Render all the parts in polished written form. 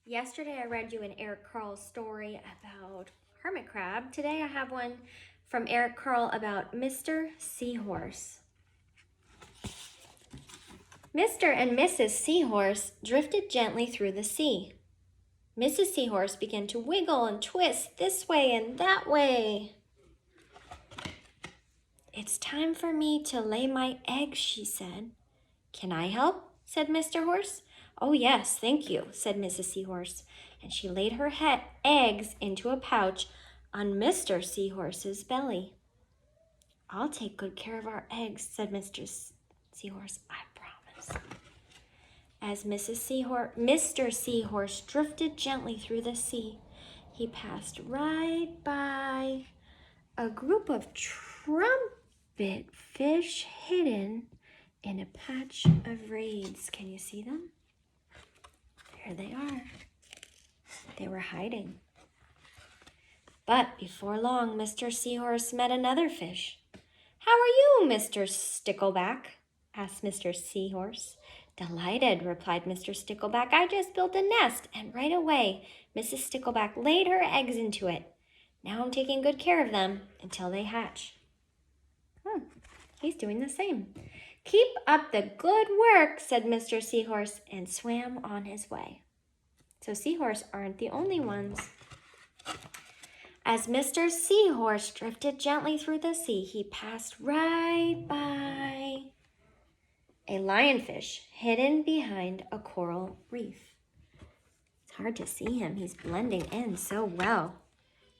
Yesterday I read you an Eric Carle story about hermit crab. Today I have one from Eric Carle about Mr. Seahorse. Mr. and Mrs. Seahorse drifted gently through the sea. Mrs. Seahorse began to wiggle and twist this way and that way. "It's time for me to lay my eggs," she said. "Can I help?" said Mr. Horse. "Oh, yes, thank you," said Mrs. Seahorse, and she laid her eggs into a pouch on Mr. Seahorse's belly. "I'll take good care of our eggs," said Mr. Seahorse, "I promise." As Mr. Seahorse drifted gently through the sea, he passed right by a group of trumpet fish hidden in a patch of reeds. Can you see them? There they are. They were hiding. But before long, Mr. Seahorse met another fish. "How are you, Mr. Stickleback?" asked Mr. Seahorse. "Delighted," replied Mr. Stickleback. "I just built a nest, and right away Mrs. Stickleback laid her eggs into it. Now I'm taking good care of them until they hatch." He's doing the same. "Keep up the good work," said Mr. Seahorse, and swam on his way. So seahorse aren't the only ones. As Mr. Seahorse drifted gently through the sea, he passed right by a lionfish hidden behind a coral reef. It's hard to see him. He's blending in so well.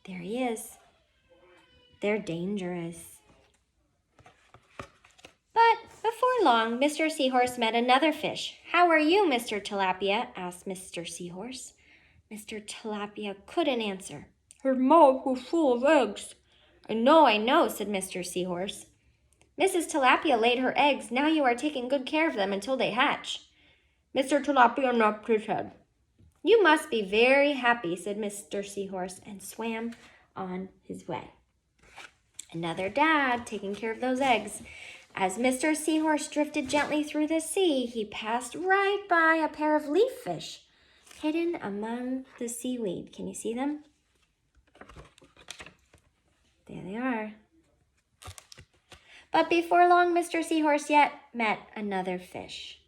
There he is. They're dangerous. But before long, Mr. Seahorse met another fish. "How are you, Mr. Tilapia?" asked Mr. Seahorse. Mr. Tilapia couldn't answer. "Her mouth was full of eggs." I know," said Mr. Seahorse. "Mrs. Tilapia laid her eggs. Now you are taking good care of them until they hatch." Mr. Tilapia knocked his head. "You must be very happy," said Mr. Seahorse, and swam on his way. Another dad taking care of those eggs. As Mr. Seahorse drifted gently through the sea, he passed right by a pair of leaf fish hidden among the seaweed. Can you see them? There they are. But before long, Mr. Seahorse yet met another fish.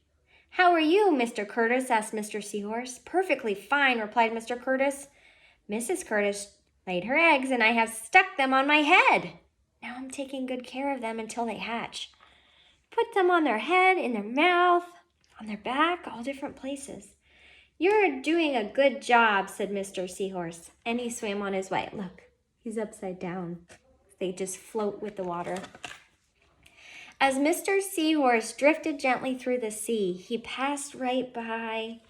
"How are you, Mr. Curtis?" asked Mr. Seahorse. "Perfectly fine," replied Mr. Curtis. "Mrs. Curtis laid her eggs, and I have stuck them on my head. Now I'm taking good care of them until they hatch." Put them on their head, in their mouth, on their back, all different places. "You're doing a good job," said Mr. Seahorse, and he swam on his way. Look, he's upside down. They just float with the water. As Mr. Seahorse drifted gently through the sea, he passed right by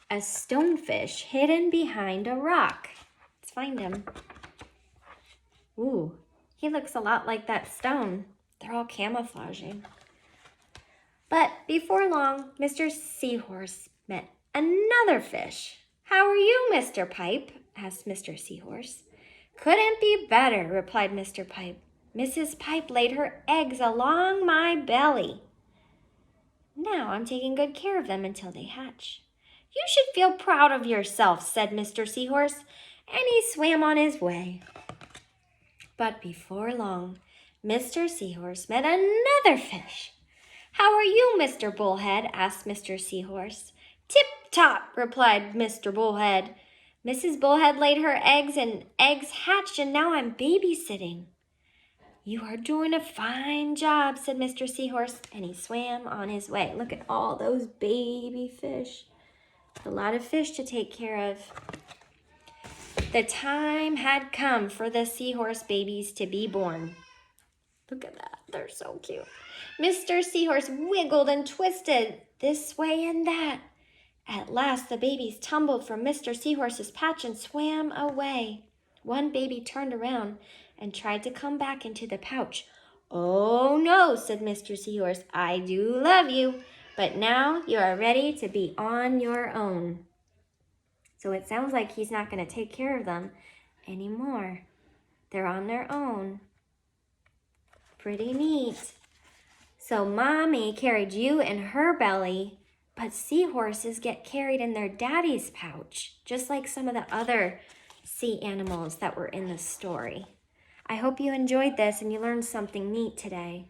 a stonefish hidden behind a rock. Let's find him. Ooh, he looks a lot like that stone. They're all camouflaging. But before long, Mr. Seahorse met another fish. "How are you, Mr. Pipe?" asked Mr. Seahorse. "Couldn't be better," replied Mr. Pipe. "Mrs. Pipe laid her eggs along my belly. Now I'm taking good care of them until they hatch." "You should feel proud of yourself," said Mr. Seahorse, and he swam on his way. But before long, Mr. Seahorse met another fish. "How are you, Mr. Bullhead?" asked Mr. Seahorse. "Tip-top," replied Mr. Bullhead. "Mrs. Bullhead laid her eggs, and eggs hatched, and now I'm babysitting." "You are doing a fine job," said Mr. Seahorse, and he swam on his way. Look at all those baby fish. A lot of fish to take care of. The time had come for the seahorse babies to be born. Look at that. They're so cute. Mr. Seahorse wiggled and twisted this way and that. At last, the babies tumbled from Mr. Seahorse's patch and swam away. One baby turned around and tried to come back into the pouch. "Oh, no," said Mr. Seahorse. "I do love you, but now you are ready to be on your own." So it sounds like he's not going to take care of them anymore. They're on their own. Pretty neat. So Mommy carried you in her belly, But seahorses get carried in their daddy's pouch, just like some of the other sea animals that were in the story. I hope you enjoyed this and you learned something neat today.